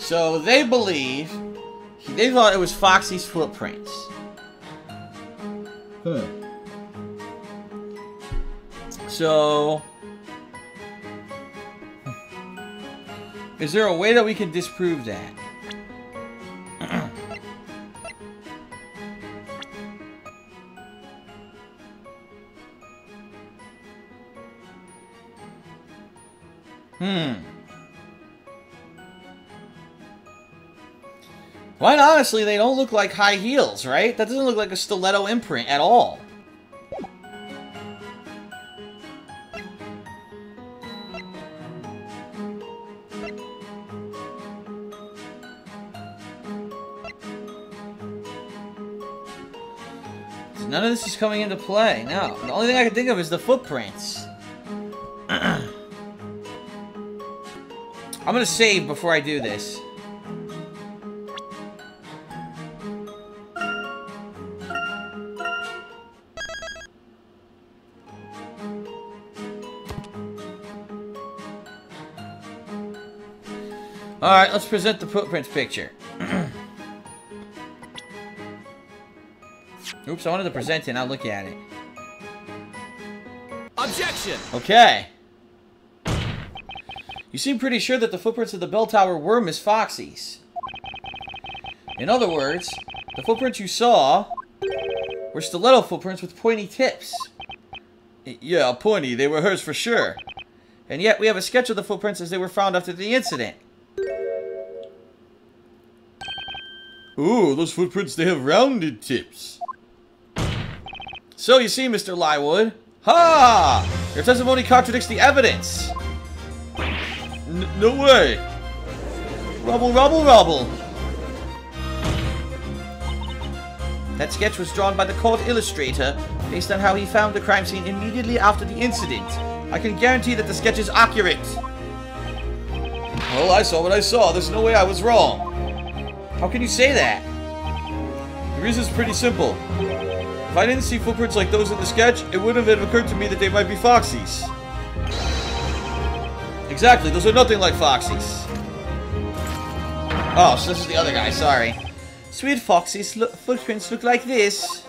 So they believe... They thought it was Foxy's footprints. Huh. So... Is there a way that we can disprove that? Quite honestly, they don't look like high heels, right? That doesn't look like a stiletto imprint at all. None of this is coming into play. No. The only thing I can think of is the footprints. I'm gonna save before I do this. Alright, let's present the footprints picture. Oops, I wanted to present it, not look at it. Objection! Okay. You seem pretty sure that the footprints of the Belltower were Miss Foxy's. In other words, the footprints you saw were stiletto footprints with pointy tips. Yeah, pointy, they were hers for sure. And yet, we have a sketch of the footprints as they were found after the incident. Ooh, those footprints, they have rounded tips. So, you see, Mr. Lywood. Ha! Your testimony contradicts the evidence. No way. Rubble, rubble, rubble. That sketch was drawn by the court illustrator based on how he found the crime scene immediately after the incident. I can guarantee that the sketch is accurate. Well, I saw what I saw. There's no way I was wrong. How can you say that? The reason's pretty simple. If I didn't see footprints like those in the sketch, it wouldn't have occurred to me that they might be Foxy's. Exactly, those are nothing like Foxy's. Oh, so this is the other guy, sorry. Sweet Foxy's footprints look like this.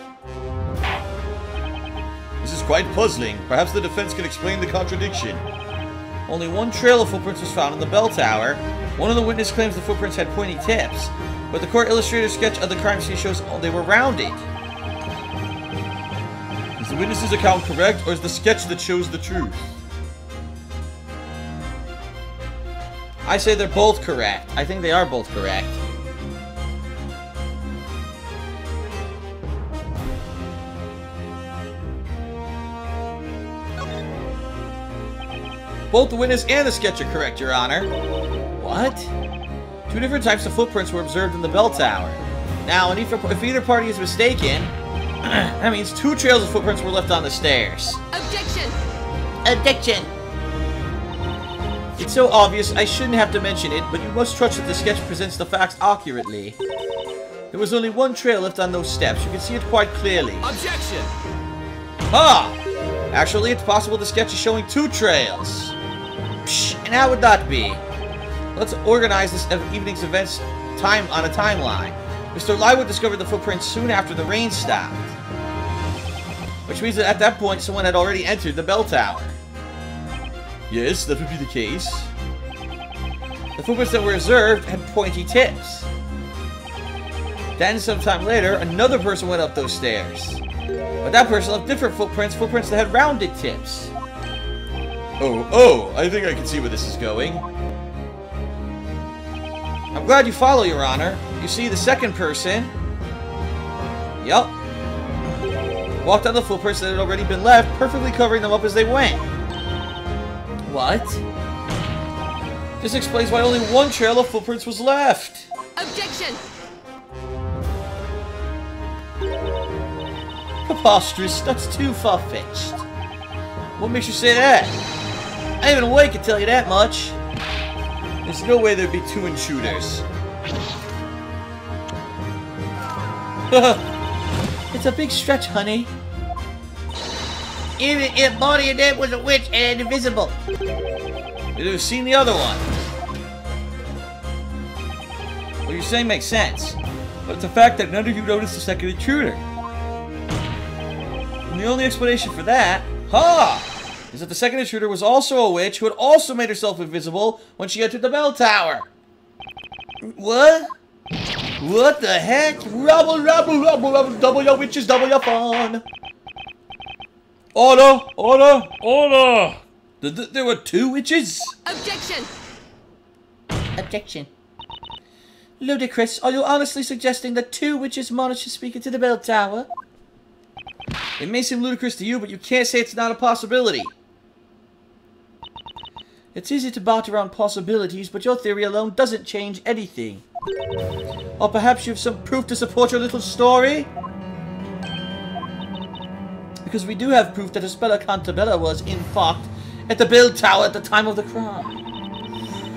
This is quite puzzling. Perhaps the defense can explain the contradiction. Only one trail of footprints was found in the Belltower. One of the witnesses claims the footprints had pointy tips, but the court illustrator's sketch of the crime scene shows they were rounded. Is the witness's account correct, or is the sketch that shows the truth? I say they're both correct. I think they are both correct. Both the witness and the sketch are correct, Your Honor. What? Two different types of footprints were observed in the Belltower. Now, if either party is mistaken, that means two trails of footprints were left on the stairs. Objection! Objection! It's so obvious I shouldn't have to mention it, but you must trust that the sketch presents the facts accurately. There was only one trail left on those steps. You can see it quite clearly. Objection! Ha! Actually, it's possible the sketch is showing two trails. Psh, and how would that be? Let's organize this evening's events on a timeline. Mr. Lywood discovered the footprints soon after the rain stopped. Which means that at that point, someone had already entered the Belltower. Yes, that would be the case. The footprints that were observed had pointy tips. Then, sometime later, another person went up those stairs. But that person left different footprints that had rounded tips. Oh, I think I can see where this is going. I'm glad you follow, Your Honor. You see, the second person... Yup. Walked on the footprints that had already been left, perfectly covering them up as they went. What? This explains why only one trail of footprints was left. Objection! Preposterous. That's too far-fetched. What makes you say that? I ain't even awake to tell you that much. There's no way there'd be two intruders. It's a big stretch, honey. Even if Bonnie and Dad was a witch and invisible. You'd have seen the other one. What you're saying makes sense, but it's a fact that none of you noticed the second intruder. And the only explanation for that, is that the second intruder was also a witch who had also made herself invisible when she entered the Belltower. What? What the heck? Rubble, rubble, rubble, rubble, double your witches, double your fun. Order, order, order. There were 2 witches? Objection! Objection. Ludicrous, are you honestly suggesting that 2 witches managed to speak into the Belltower? It may seem ludicrous to you, but you can't say it's not a possibility. It's easy to bat around possibilities, but your theory alone doesn't change anything. Or perhaps you have some proof to support your little story? Because we do have proof that Espella Cantabella was, in fact, at the Belltower at the time of the crime.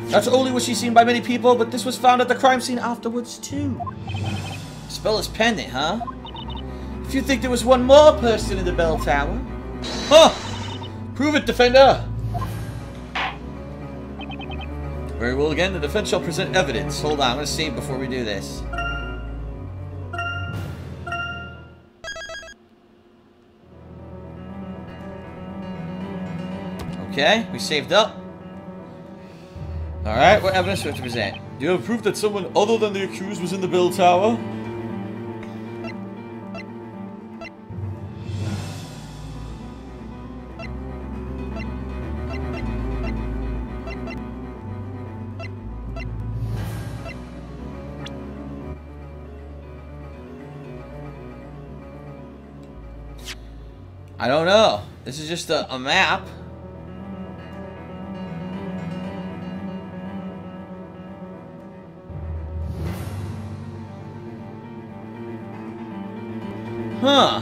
Not only was she seen by many people, but this was found at the crime scene afterwards, too. Spella's pendant, huh? If you think there was one more person in the Belltower... Huh! Prove it, defender! Very well, again, the defense shall present evidence. Hold on, I'm gonna save before we do this. Okay, we saved up. Alright, what evidence do we have to present? Do you have proof that someone other than the accused was in the Belltower? I don't know. This is just a map. Huh.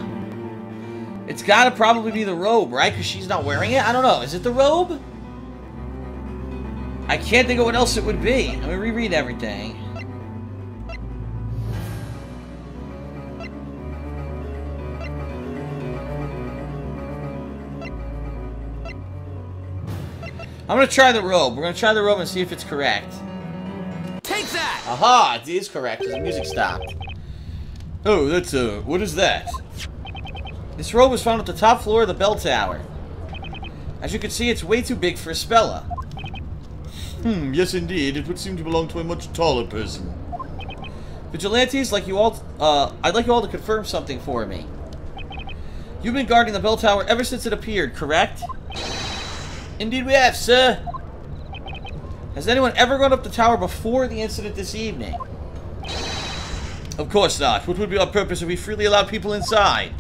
It's gotta probably be the robe, right? Because she's not wearing it? I don't know. Is it the robe? I can't think of what else it would be. Let me reread everything. I'm gonna try the robe. We're gonna try the robe and see if it's correct. Take that! Aha! It is correct because the music stopped. Oh, that's what is that? This robe was found at the top floor of the Belltower. As you can see, it's way too big for Espella. Yes indeed. It would seem to belong to a much taller person. Vigilantes, like you all, I'd like you all to confirm something for me. You've been guarding the Belltower ever since it appeared, correct? Indeed we have, sir. Has anyone ever gone up the tower before the incident this evening? Of course not. What would be our purpose if we freely allowed people inside?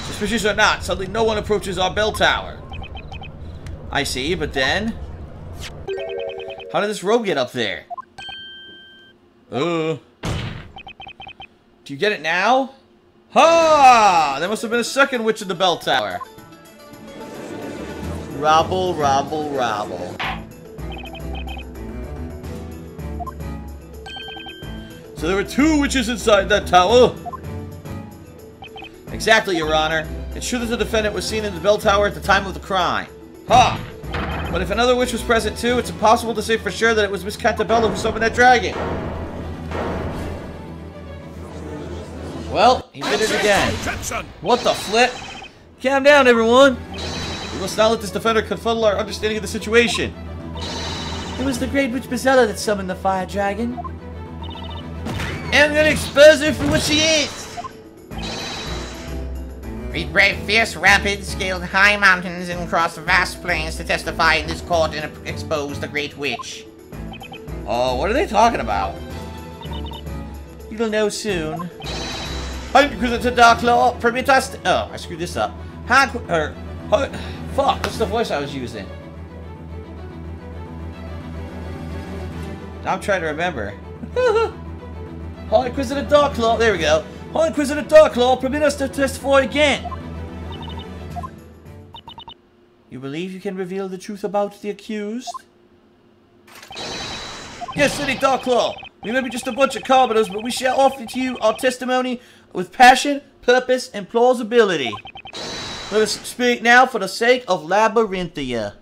Suspicious or not, suddenly no one approaches our Belltower. I see, but then... How did this robe get up there? Do you get it now? Ha! There must have been a second witch in the Belltower. Robble, robble, robble. So there were 2 witches inside that tower? Exactly, Your Honor. It's true that the defendant was seen in the Belltower at the time of the crime. Ha! But if another witch was present too, it's impossible to say for sure that it was Miss Cantabella who summoned that dragon. Well, he did it again. What the flip? Calm down, everyone. We must not let this defender confuddle our understanding of the situation. It was the great witch Bezella that summoned the fire dragon. And I'm gonna expose her for what she is. We braved fierce rapids, scaled high mountains, and crossed vast plains to testify in this court and expose the great witch. Oh, what are they talking about? You'll know soon. Because a dark law, permit us to... Oh, I screwed this up. Fuck, what's the voice I was using? Now I'm trying to remember. High Inquisitor Darklaw, there we go. High Inquisitor Darklaw, permit us to testify again. You believe you can reveal the truth about the accused? Yes, Lady Darklaw. We may be just a bunch of carpenters, but we shall offer to you our testimony with passion, purpose, and plausibility. Let us speak now for the sake of Labyrinthia.